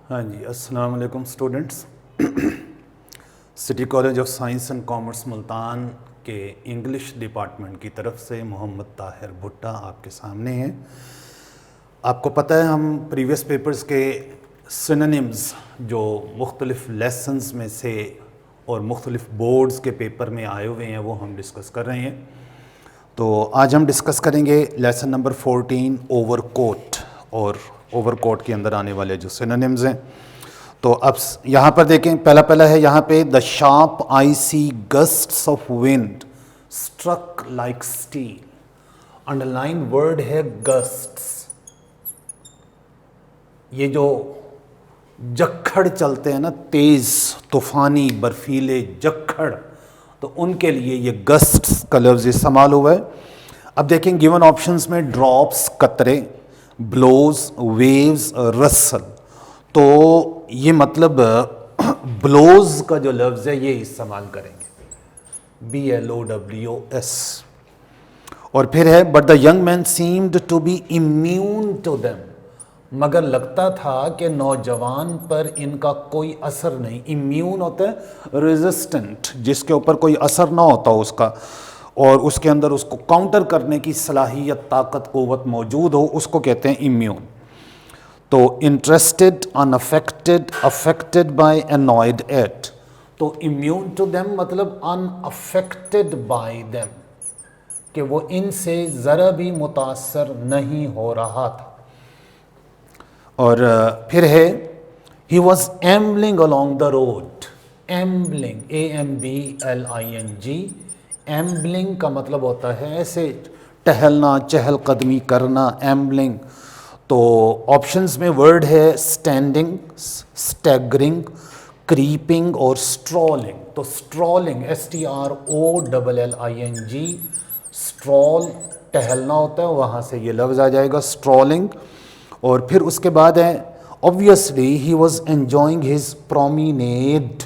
हाँ जी, अस्सलाम वालेकुम students. City college of science and commerce Multan के इंग्लिश डिपार्टमेंट की तरफ से मोहम्मद ताहिर भुट्टा आपके सामने हैं। आपको पता है हम प्रीवियस पेपर्स के सिनोनिम्स जो मुख्तलिफ लेसन्स में से और मुख्तलिफ बोर्ड्स के पेपर में आए हुए हैं वो हम डिस्कस कर रहे हैं। तो आज हम डिस्कस करेंगे लेसन नंबर 14 ओवरकोट और ओवरकोट के अंदर आने वाले जो सिनोनिम्स हैं। तो अब यहाँ पर देखें, पहला है यहाँ पे the sharp icy gusts of wind struck like steel. Underline word है गस्ट्स। ये जो जक्खड़ चलते हैं ना, तेज तूफानी बर्फीले जक्खड़, तो उनके लिए ये गस्ट्स का लफ्ज़ इस्तेमाल हुआ है। अब देखें गिवन ऑप्शंस में ड्रॉप्स कतरे, ब्लोज, वेव्स, रसल। तो ये मतलब ब्लोज का जो लफ्ज़ है ये इस्तेमाल करेंगे, BLOWS। और फिर है but the young man seemed to be immune to them. मगर लगता था कि नौजवान पर इनका कोई असर नहीं। इम्यून होता है रेजिस्टेंट, जिसके ऊपर कोई असर ना होता उसका और उसके अंदर उसको काउंटर करने की सलाहियत, ताकत, क़ुव्वत मौजूद हो, उसको कहते हैं इम्यून। तो interested, unaffected, affected by, annoyed at. तो इम्यून टू देम मतलब अनअफेक्टेड बाय देम, कि वो इनसे ज़रा भी मुतासर नहीं हो रहा था। और फिर है he was ambling along the road. Ambling, AMBLING। Ambling का मतलब होता है ऐसे टहलना, चहलकदमी करना, एम्बलिंग। तो ऑप्शंस में वर्ड है स्टैंडिंग, स्टैगरिंग, क्रीपिंग और स्ट्रॉलिंग। तो स्ट्रॉलिंग, STROLLING, स्ट्रॉल टहलना होता है, वहाँ से ये लफ्ज़ आ जाएगा स्ट्रॉलिंग। और फिर उसके बाद है obviously he was enjoying his promenade.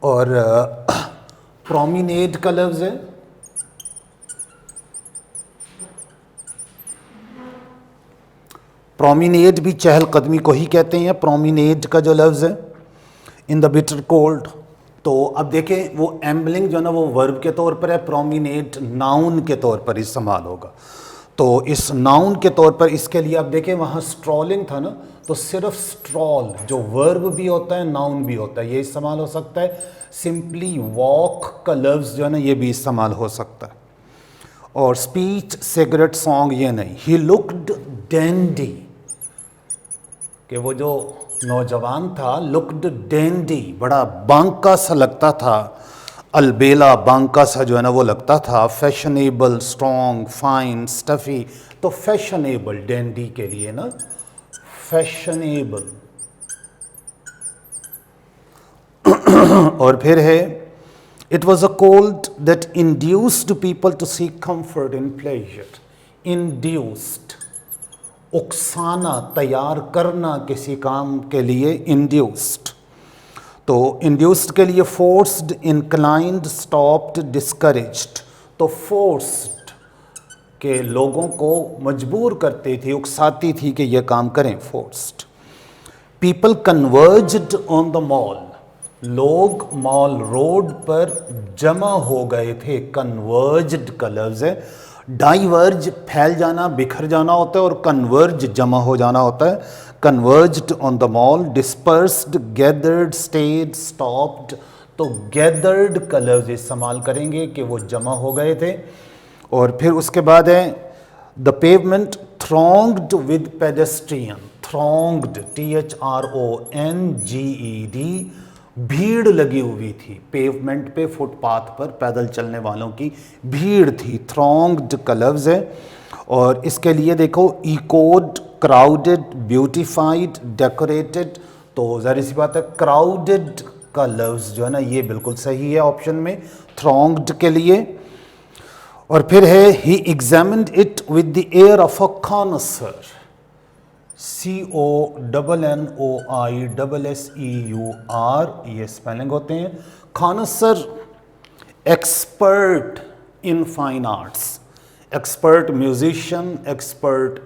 और प्रोमिनेड का लफ्ज़ है प्रोमिनेड, भी चहलकदमी को ही कहते हैं। प्रोमिनेड का जो लफ्ज़ है इन द बिटर कोल्ड। तो अब देखें वो एम्बलिंग जो ना वो वर्ब के तौर पर है, प्रोमिनेड नाउन के तौर पर इस्तेमाल होगा। तो इस नाउन के तौर पर इसके लिए आप देखें वहाँ स्ट्रॉलिंग था ना, तो सिर्फ स्ट्रॉल जो वर्ब भी होता है नाउन भी होता है, ये इस्तेमाल हो सकता है। सिंपली वॉक का लफ्ज़ जो है ना ये भी इस्तेमाल हो सकता है। और स्पीच, सिगरेट, सॉन्ग ये नहीं। ही लुक्ड डेंडी, कि वो जो नौजवान था लुक्ड डेंडी, बड़ा बांका सा लगता था, अलबेला बांका सा जो है ना वो लगता था। Fashionable, strong, fine, stuffy. तो फैशनेबल डेंडी के लिए ना फैशनेबल। और फिर है it was a cold that induced people to seek comfort in pleasure. Induced, उकसाना, तैयार करना किसी काम के लिए, इंड्यूस्ड। तो इंड्यूस्ड के लिए फोर्स्ड, इंक्लाइंड, स्टॉप्ड, डिस्करेज्ड। तो फोर्स्ड के लोगों को मजबूर करती थी, उकसाती थी कि यह काम करें, forced. People converged on the mall. लोग मॉल रोड पर जमा हो गए थे। कन्वर्ज्ड का लफ्ज़ है। डाइवर्ज फैल जाना, बिखर जाना होता है, और कन्वर्ज जमा हो जाना होता है। Converged on the mall. Dispersed, gathered, stayed, stopped. तो गैदर्ड का लफ्ज़ इस्तेमाल करेंगे कि वो जमा हो गए थे। और फिर उसके बाद है the pavement thronged with pedestrian. Thronged, THRONGED, भीड़ लगी हुई थी पेवमेंट पे, फुटपाथ पर पैदल चलने वालों की भीड़ थी। थ्रॉन्ग्ड का लफ्ज़ है। और इसके लिए देखो इकोड, क्राउडेड, ब्यूटिफाइड, डेकोरेटेड। तो ज़ाहिर सी बात है क्राउडेड का लफ्ज़ जो है ना ये बिल्कुल सही है ऑप्शन में, थ्रॉन्ग्ड के लिए। और फिर है he examined it with the air of a connoisseur. CONNOISSEUR, ये स्पेलिंग होते हैं। Connoisseur, expert in fine arts, expert musician, expert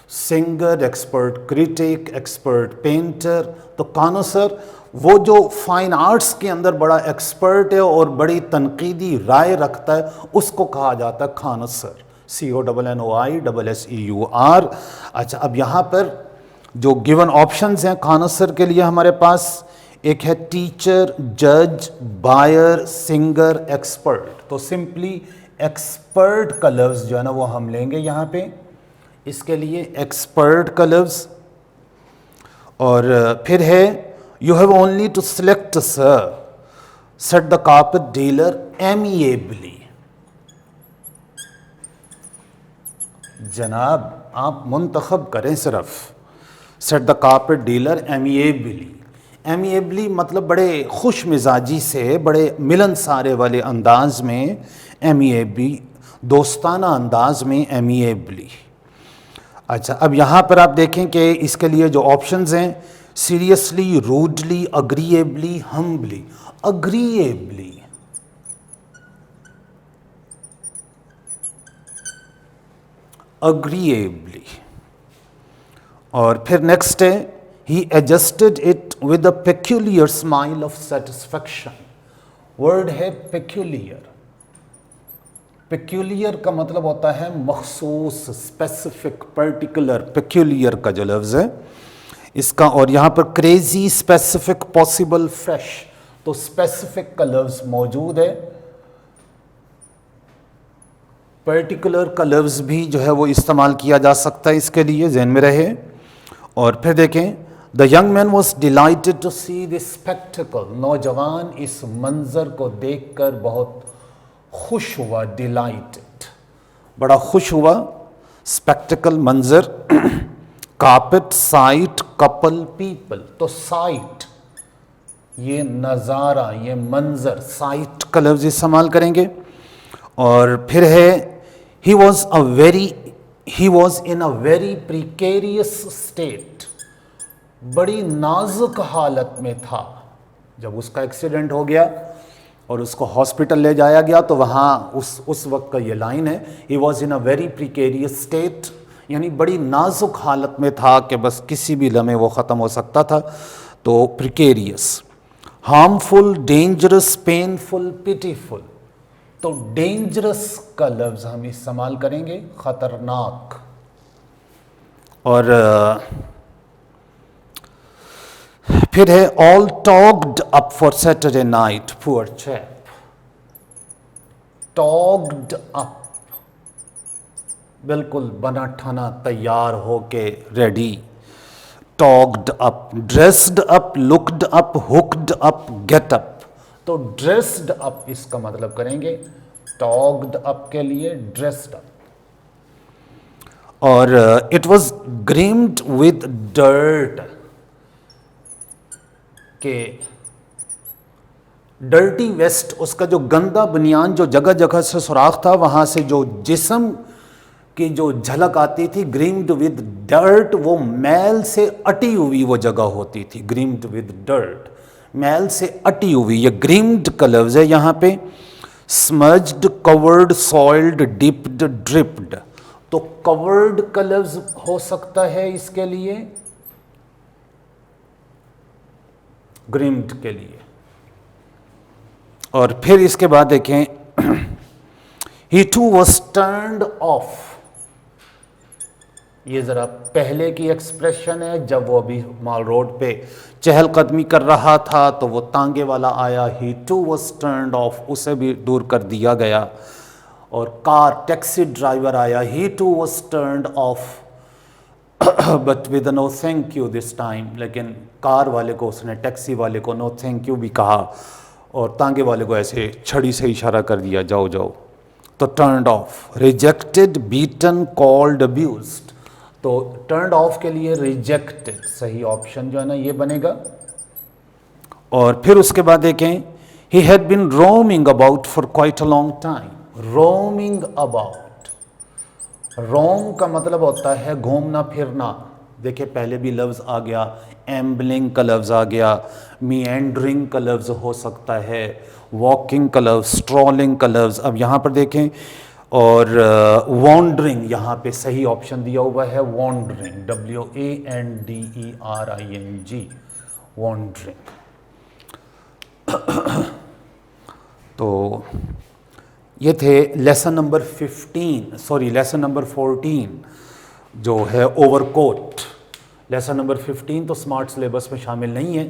singer, expert critic, expert painter. तो कॉनोसर वो जो फाइन आर्ट्स के अंदर बड़ा एक्सपर्ट है और बड़ी तनकीदी राय रखता है, उसको कहा जाता है कॉनोसर। CONNOISSEUR। अच्छा, अब यहाँ पर जो गिवन ऑप्शंस हैं कॉनोसर के लिए हमारे पास, एक है टीचर, जज, बायर, सिंगर, एक्सपर्ट। तो सिंपली एक्सपर्ट का लफ्ज़ जो है ना वो हम लेंगे यहाँ पे, इसके लिए एक्सपर्ट का लफ्ज़। और फिर है you have only to select sir, set the carpet dealer amiably. जनाब आप मुंतखब करें सिर्फ, set the carpet dealer amiably. Amiably मतलब बड़े खुश मिजाजी से, बड़े मिलनसारे वाले अंदाज में, एमिएबली दोस्ताना अंदाज में, एमिएबली। अच्छा, अब यहाँ पर आप देखें कि इसके लिए जो ऑप्शंस हैं, seriously, rudely, agreeably, humbly. Agreeably, agreeably. और फिर नेक्स्ट है he adjusted it with a peculiar smile of satisfaction. Word है पेक्यूलियर। पेक्यूलियर का मतलब होता है मखसूस, स्पेसिफिक, पर्टिकुलर। पेक्यूलियर का जो लफ्ज़ है इसका, और यहाँ पर क्रेजी, स्पेसिफिक, पॉसिबल, फ्रेश। तो स्पेसिफिक का लफ्ज़ मौजूद है, पर्टिकुलर का लफ्ज़ भी जो है वो इस्तेमाल किया जा सकता है, इसके लिए ज़हन में रहे। और फिर देखें, the young man was delighted to see this spectacle. नौजवान इस मंजर को देखकर बहुत खुश हुआ, डिलाइटेड, बड़ा खुश हुआ। स्पेक्टिकल, मंजर। Carpet, site, couple, people. तो साइट, ये नज़ारा, ये मंजर, साइट का लफ्ज़ इस्तेमाल करेंगे। और फिर है he was in a very precarious state. बड़ी नाजुक हालत में था। जब उसका एक्सीडेंट हो गया और उसको हॉस्पिटल ले जाया गया तो वहाँ उस वक्त का ये लाइन है, he was in a very precarious state, यानी बड़ी नाजुक हालत में था कि बस किसी भी लम्हे वो ख़त्म हो सकता था। तो precarious. Harmful, dangerous, painful, pitiful. तो डेंजरस का लफ्ज़ हम इस्तेमाल करेंगे, ख़तरनाक। और फिर है all togged up for Saturday night, poor chap. Togged up, बिल्कुल बना ठना तैयार होके ready. Togged up, dressed up, looked up, hooked up, get up. तो ड्रेस्ड अप इसका मतलब करेंगे, टॉग्ड अप के लिए ड्रेस्ड अप। और it was grimed with dirt, के डर्टी वेस्ट, उसका जो गंदा बनियान जो जगह जगह से सुराख था, वहां से जो जिस्म की जो झलक आती थी, ग्रीम्ड विद डर्ट, वो मैल से अटी हुई वो जगह होती थी। ग्रीम्ड विद डर्ट, मैल से अटी हुई, ये ग्रीम्ड का लफ्ज़ है यहाँ पे। Smudged, covered, soiled, dipped, dripped. तो कवर्ड का लफ्ज़ हो सकता है इसके लिए, ग्रीम्ड के लिए। और फिर इसके बाद देखें, ही टू वॉज टर्न्ड ऑफ। ये ज़रा पहले की एक्सप्रेशन है, जब वो अभी माल रोड पे चहलकदमी कर रहा था तो वो तांगे वाला आया, he too was turned of, उसे भी दूर कर दिया गया। और कार, टैक्सी ड्राइवर आया, he too was turned off but with no thank you this time. लेकिन कार वाले को, उसने टैक्सी वाले को नो थैंक यू भी कहा और तांगे वाले को ऐसे छड़ी से इशारा कर दिया, जाओ जाओ। तो turned of. Rejected, beaten, called, abused. तो टर्न्ड ऑफ के लिए रिजेक्टेड सही ऑप्शन जो है ना ये बनेगा। और फिर उसके बाद देखें, he had been roaming about for quite a long time. Roaming about, roam का मतलब होता है घूमना फिरना। देखिए पहले भी लफ्ज़ आ गया, एम्बलिंग का लफ्ज़ आ गया, मीएंडरिंग का लफ्ज़ हो सकता है, वॉकिंग का लफ्ज़, स्ट्रॉलिंग का लफ्ज़। अब यहाँ पर देखें, और वॉन्डरिंग यहाँ पे सही ऑप्शन दिया हुआ है, वॉन्डरिंग, WANDERING, वॉन्डरिंग। तो ये थे लेसन नंबर 14 जो है ओवरकोट। लेसन नंबर 15 तो स्मार्ट सिलेबस में शामिल नहीं है।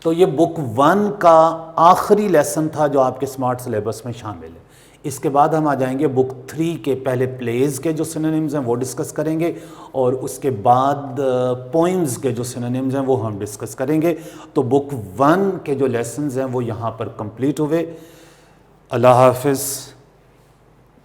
तो ये बुक 1 का आखिरी लेसन था जो आपके स्मार्ट सिलेबस में शामिल है। इसके बाद हम आ जाएंगे बुक 3 के पहले प्लेज के जो सिनोनिम्स हैं वो डिस्कस करेंगे, और उसके बाद पोइम्स के जो सिनोनिम्स हैं वो हम डिस्कस करेंगे। तो बुक 1 के जो लेसन्स हैं वो यहाँ पर कंप्लीट हुए। अल्लाह हाफिज़।